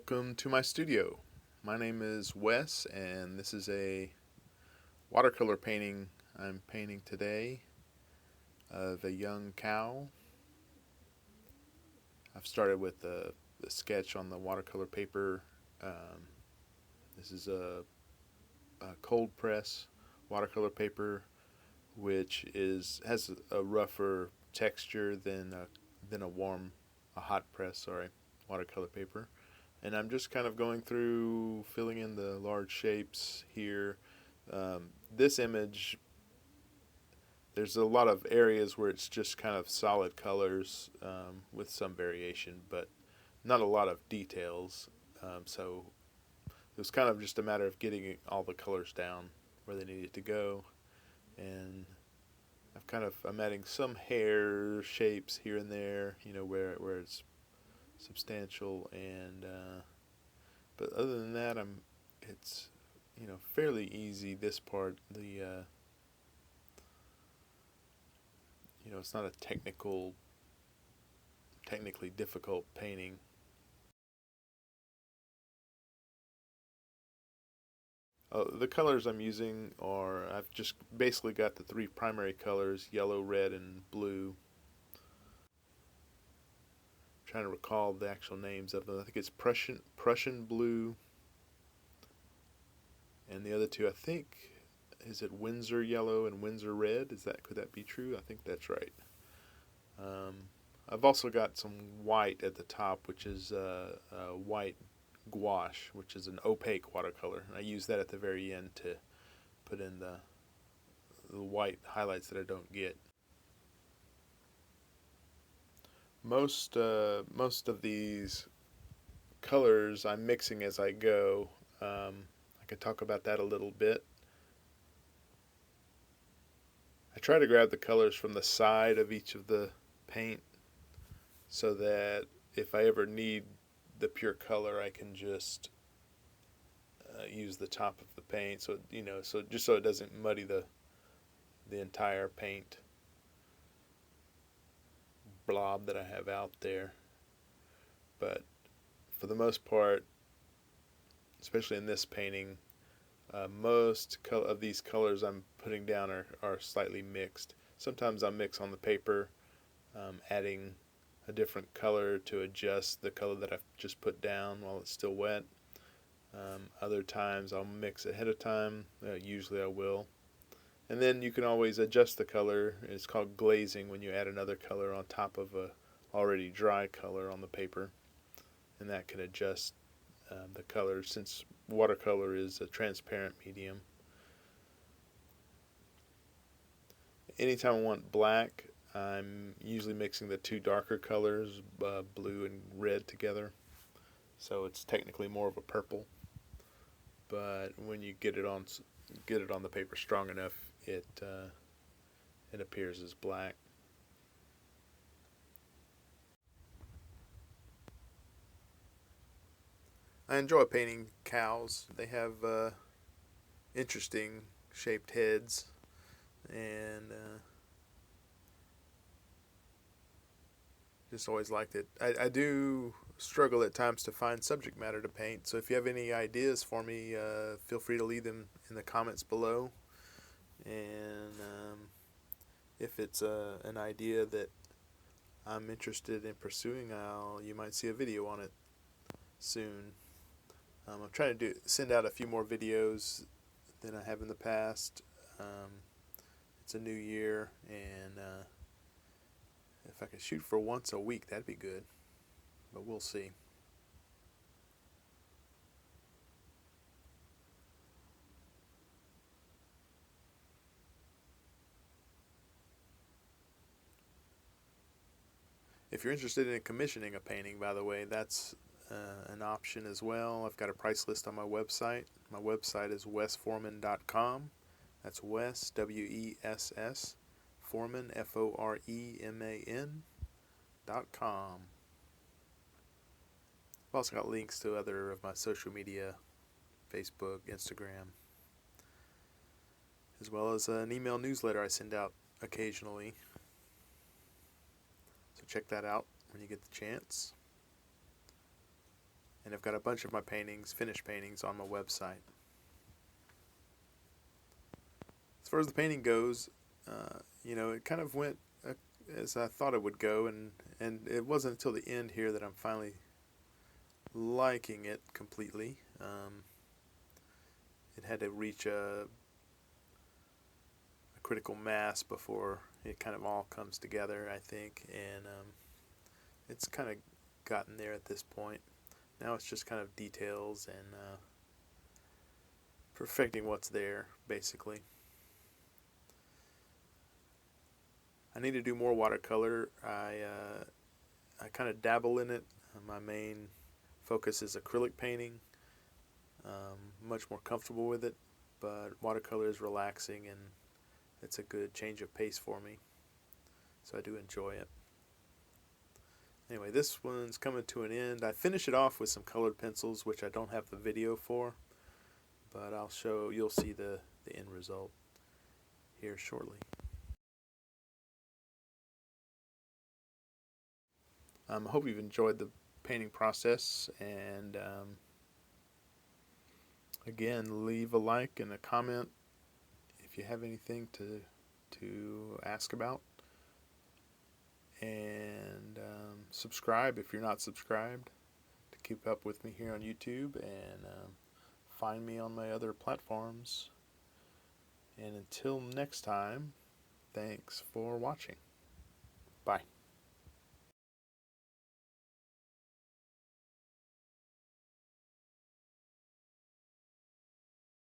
Welcome to my studio. My name is Wes, and this is a watercolor painting I'm painting today of a young cow. I've started with the sketch on the watercolor paper. This is a cold press watercolor paper, which has a rougher texture than a hot press, watercolor paper. And I'm just kind of going through filling in the large shapes here. This image, there's a lot of areas where it's just kind of solid colors with some variation, but not a lot of details. So it was kind of just a matter of getting all the colors down where they needed to go. And I'm adding some hair shapes here and there, where it's substantial, and but other than that, it's fairly easy. This part, it's not a technically difficult painting. The colors I'm using I've just basically got the three primary colors: yellow, red, and blue. Trying to recall the actual names of them. I think it's Prussian blue, and the other two, I think, is it Windsor yellow and Windsor red? Could that be true? I think that's right. I've also got some white at the top, which is white gouache, which is an opaque watercolor. And I use that at the very end to put in the white highlights that I don't get. Most of these colors I'm mixing as I go. I could talk about that a little bit. I try to grab the colors from the side of each of the paint so that if I ever need the pure color, I can just use the top of the paint. So just so it doesn't muddy the entire paint blob that I have out there. But for the most part, especially in this painting, most of these colors I'm putting down are slightly mixed. Sometimes I'll mix on the paper, adding a different color to adjust the color that I've just put down while it's still wet. Other times I'll mix ahead of time. Usually I will. And then you can always adjust the color. It's called glazing when you add another color on top of a already dry color on the paper. And that can adjust the color, since watercolor is a transparent medium. Anytime I want black, I'm usually mixing the two darker colors, blue and red, together. So it's technically more of a purple. But when you get it on the paper strong enough, it appears as black. I enjoy painting cows. They have interesting shaped heads, and just always liked it. I do struggle at times to find subject matter to paint, so if you have any ideas for me, feel free to leave them in the comments below. And if it's an idea that I'm interested in pursuing, you might see a video on it soon. I'm trying to send out a few more videos than I have in the past. It's a new year, and if I could shoot for once a week, that'd be good, but we'll see. If you're interested in commissioning a painting, by the way, that's an option as well. I've got a price list on my website. My website is wessforeman.com. That's Wess, W-E-S-S, Foreman, F-O-R-E-M-A-N.com. I've also got links to other of my social media, Facebook, Instagram, as well as an email newsletter I send out occasionally. So check that out when you get the chance. And I've got a bunch of my paintings, finished paintings, on my website. As far as the painting goes, it kind of went as I thought it would go, and it wasn't until the end here that I'm finally liking it completely. It had to reach a critical mass before it kind of all comes together, I think, and it's kind of gotten there at this point. Now it's just kind of details and perfecting what's there, basically. I need to do more watercolor. I kind of dabble in it. My main focus is acrylic painting. Much more comfortable with it, but watercolor is relaxing and it's a good change of pace for me. So I do enjoy it. Anyway, this one's coming to an end. I finish it off with some colored pencils, which I don't have the video for, but you'll see the end result here shortly. I hope you've enjoyed the painting process, and again, leave a like and a comment if you have anything to ask about, and subscribe if you're not subscribed to keep up with me here on YouTube, and find me on my other platforms. And until next time, thanks for watching. Bye.